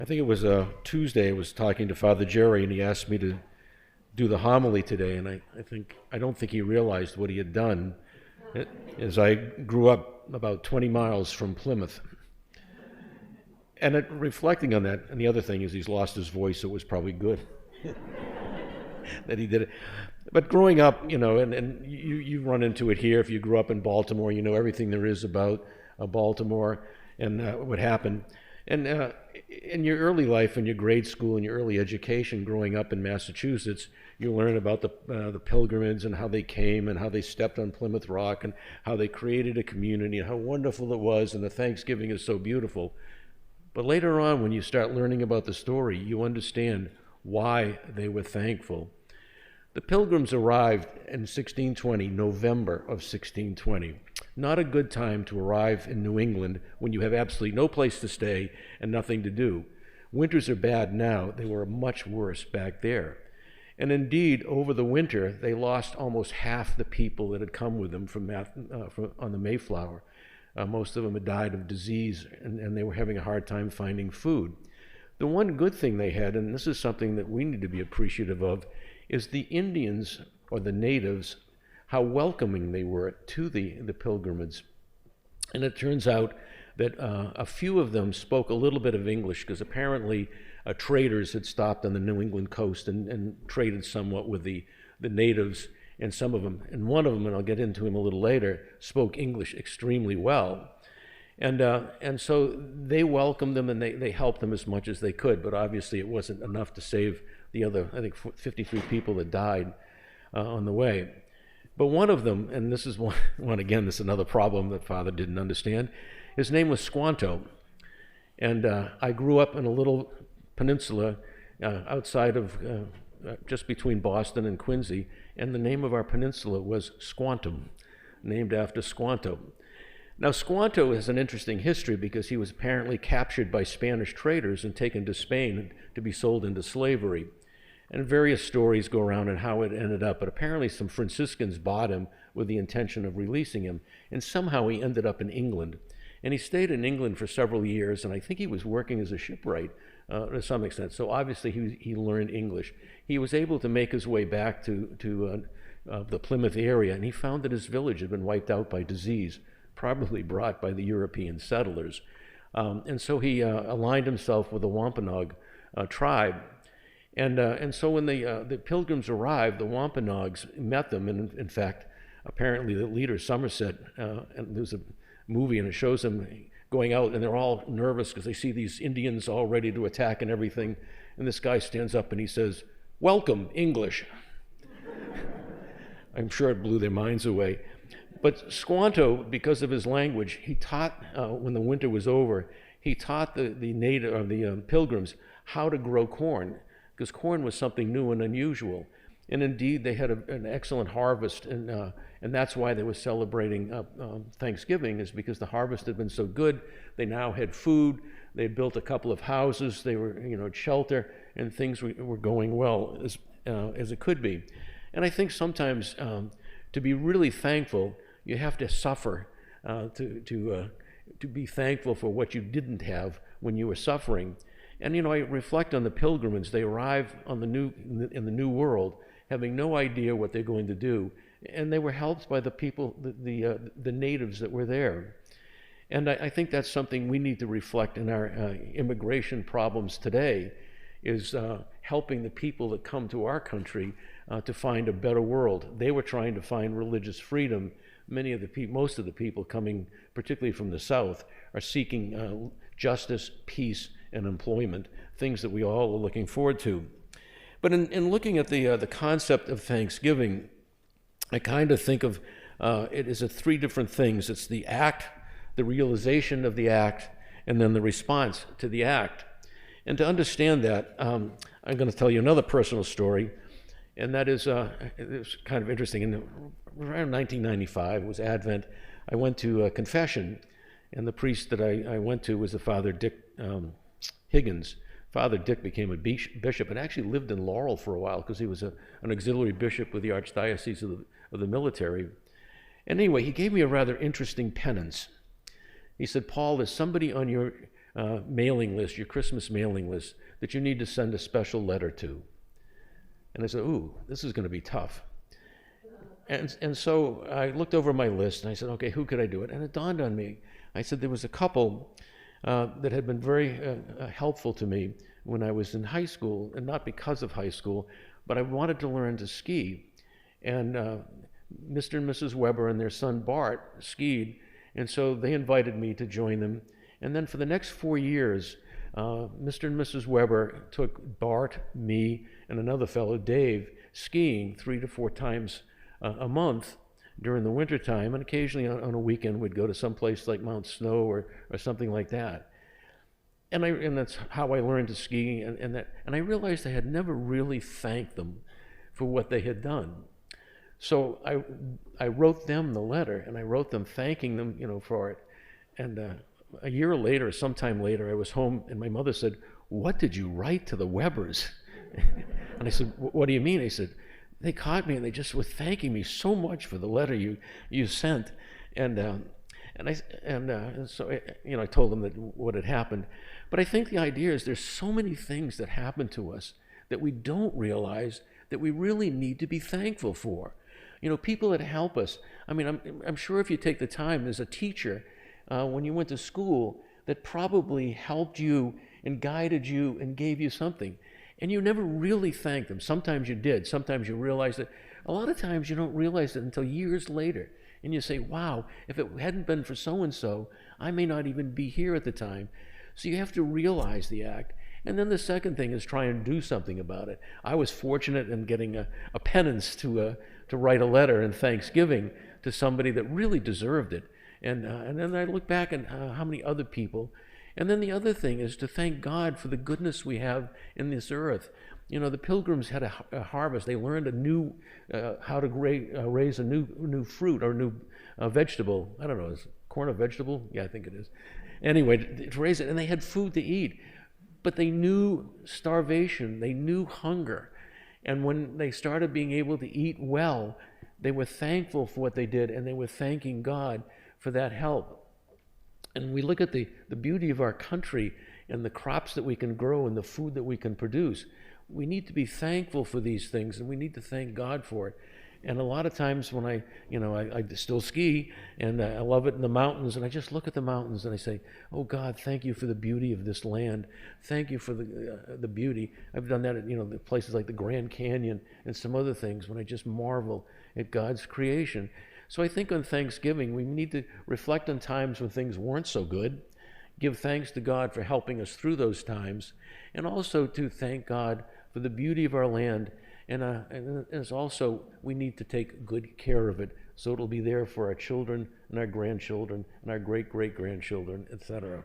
I think it was Tuesday. I was talking to Father Jerry, and he asked me to do the homily today. And I don't think he realized what he had done. As I grew up about 20 miles from Plymouth, and reflecting on that, and the other thing is he's lost his voice, so it was probably good that he did it. But growing up, and you run into it here. If you grew up in Baltimore, you know everything there is about Baltimore and what happened. And in your early life, in your grade school, in your early education, growing up in Massachusetts, you learn about the Pilgrims and how they came and how they stepped on Plymouth Rock and how they created a community and how wonderful it was, and the Thanksgiving is so beautiful. But later on, when you start learning about the story, you understand why they were thankful. The Pilgrims arrived in 1620, November of 1620. Not a good time to arrive in New England when you have absolutely no place to stay and nothing to do. Winters are bad now. They were much worse back there. And indeed, over the winter, they lost almost half the people that had come with them on the Mayflower. Most of them had died of disease, and they were having a hard time finding food. The one good thing they had, and this is something that we need to be appreciative of, is the Indians, or the natives, how welcoming they were to the pilgrims. And it turns out that a few of them spoke a little bit of English, because apparently traders had stopped on the New England coast and traded somewhat with the natives, and some of them, and one of them, and I'll get into him a little later, spoke English extremely well. And so they welcomed them, and they helped them as much as they could, but obviously it wasn't enough to save the other, I think, 53 people that died on the way. But one of them, and this is one again, this is another problem that Father didn't understand, his name was Squanto. And I grew up in a little peninsula outside of, just between Boston and Quincy, and the name of our peninsula was Squantum, named after Squanto. Now, Squanto has an interesting history because he was apparently captured by Spanish traders and taken to Spain to be sold into slavery. And various stories go around on how it ended up, but apparently some Franciscans bought him with the intention of releasing him, and somehow he ended up in England. And he stayed in England for several years, and I think he was working as a shipwright to some extent, so obviously he learned English. He was able to make his way back to the Plymouth area, and he found that his village had been wiped out by disease, probably brought by the European settlers. And so he aligned himself with the Wampanoag tribe. And so when the Pilgrims arrived, the Wampanoags met them, and in fact, apparently the leader, Somerset, and there's a movie and it shows them going out, and they're all nervous because they see these Indians all ready to attack and everything, and this guy stands up and he says, "Welcome, English." I'm sure it blew their minds away. But Squanto, because of his language, he taught, when the winter was over, he taught the Pilgrims how to grow corn, because corn was something new and unusual. And indeed, they had an excellent harvest, and that's why they were celebrating Thanksgiving, is because the harvest had been so good. They now had food. They had built a couple of houses. They were, at shelter, and things were going well as it could be. And I think sometimes to be really thankful, you have to suffer to be thankful for what you didn't have when you were suffering. And I reflect on the Pilgrims. They arrive in the new world, having no idea what they're going to do, and they were helped by the people, the natives that were there. And I think that's something we need to reflect in our immigration problems today, is helping the people that come to our country to find a better world. They were trying to find religious freedom. Most of the people coming, particularly from the South, are seeking justice, peace, and employment, things that we all are looking forward to. But in looking at the concept of Thanksgiving, I kind of think of it as three different things. It's the act, the realization of the act, and then the response to the act. And to understand that, I'm going to tell you another personal story, and that is it's kind of interesting. Around 1995, it was Advent, I went to a confession, and the priest that I went to was the Father Dick Higgins. Father Dick became a bishop and actually lived in Laurel for a while because he was an auxiliary bishop with the Archdiocese of the military. And anyway, he gave me a rather interesting penance. He said, "Paul, there's somebody on your mailing list, your Christmas mailing list, that you need to send a special letter to. And I said, ooh, this is going to be tough. And so I looked over my list and I said, okay, who could I do it? And it dawned on me. I said there was a couple that had been very helpful to me when I was in high school, and not because of high school, but I wanted to learn to ski. And Mr. and Mrs. Weber and their son Bart skied, and so they invited me to join them. And then for the next 4 years, Mr. and Mrs. Weber took Bart, me, and another fellow, Dave, skiing 3 to 4 times a month during the wintertime, and occasionally on a weekend we'd go to some place like Mount Snow or something like that. And that's how I learned to ski, and I realized I had never really thanked them for what they had done. So I wrote them the letter, and I wrote them thanking them, for it. And a year later, sometime later, I was home, and my mother said, "What did you write to the Webers?" And I said, "What do you mean?" He said, "They caught me, and they just were thanking me so much for the letter you sent." And so I told them that what had happened. But I think the idea is there's so many things that happen to us that we don't realize that we really need to be thankful for. People that help us. I mean, I'm sure if you take the time, there's a teacher when you went to school that probably helped you and guided you and gave you something. And you never really thanked them. Sometimes you did. Sometimes you realized it. A lot of times you don't realize it until years later. And you say, wow, if it hadn't been for so-and-so, I may not even be here at the time. So you have to realize the act. And then the second thing is try and do something about it. I was fortunate in getting a penance to write a letter in Thanksgiving to somebody that really deserved it. And then I look back at how many other people. And then the other thing is to thank God for the goodness we have in this earth. The Pilgrims had a harvest. They learned a new how to raise a new fruit or new vegetable. I don't know, is corn a vegetable? Yeah, I think it is. Anyway, to raise it, and they had food to eat. But they knew starvation. They knew hunger. And when they started being able to eat well, they were thankful for what they did, and they were thanking God for that help. And we look at the beauty of our country and the crops that we can grow and the food that we can produce. We need to be thankful for these things, and we need to thank God for it. And a lot of times when I still ski, and I love it in the mountains, and I just look at the mountains and I say, oh God, thank you for the beauty of this land. Thank you for the beauty. I've done that at places like the Grand Canyon and some other things when I just marvel at God's creation. So I think on Thanksgiving, we need to reflect on times when things weren't so good, give thanks to God for helping us through those times, and also to thank God for the beauty of our land. And it's also, we need to take good care of it so it'll be there for our children and our grandchildren and our great-great-grandchildren, etc.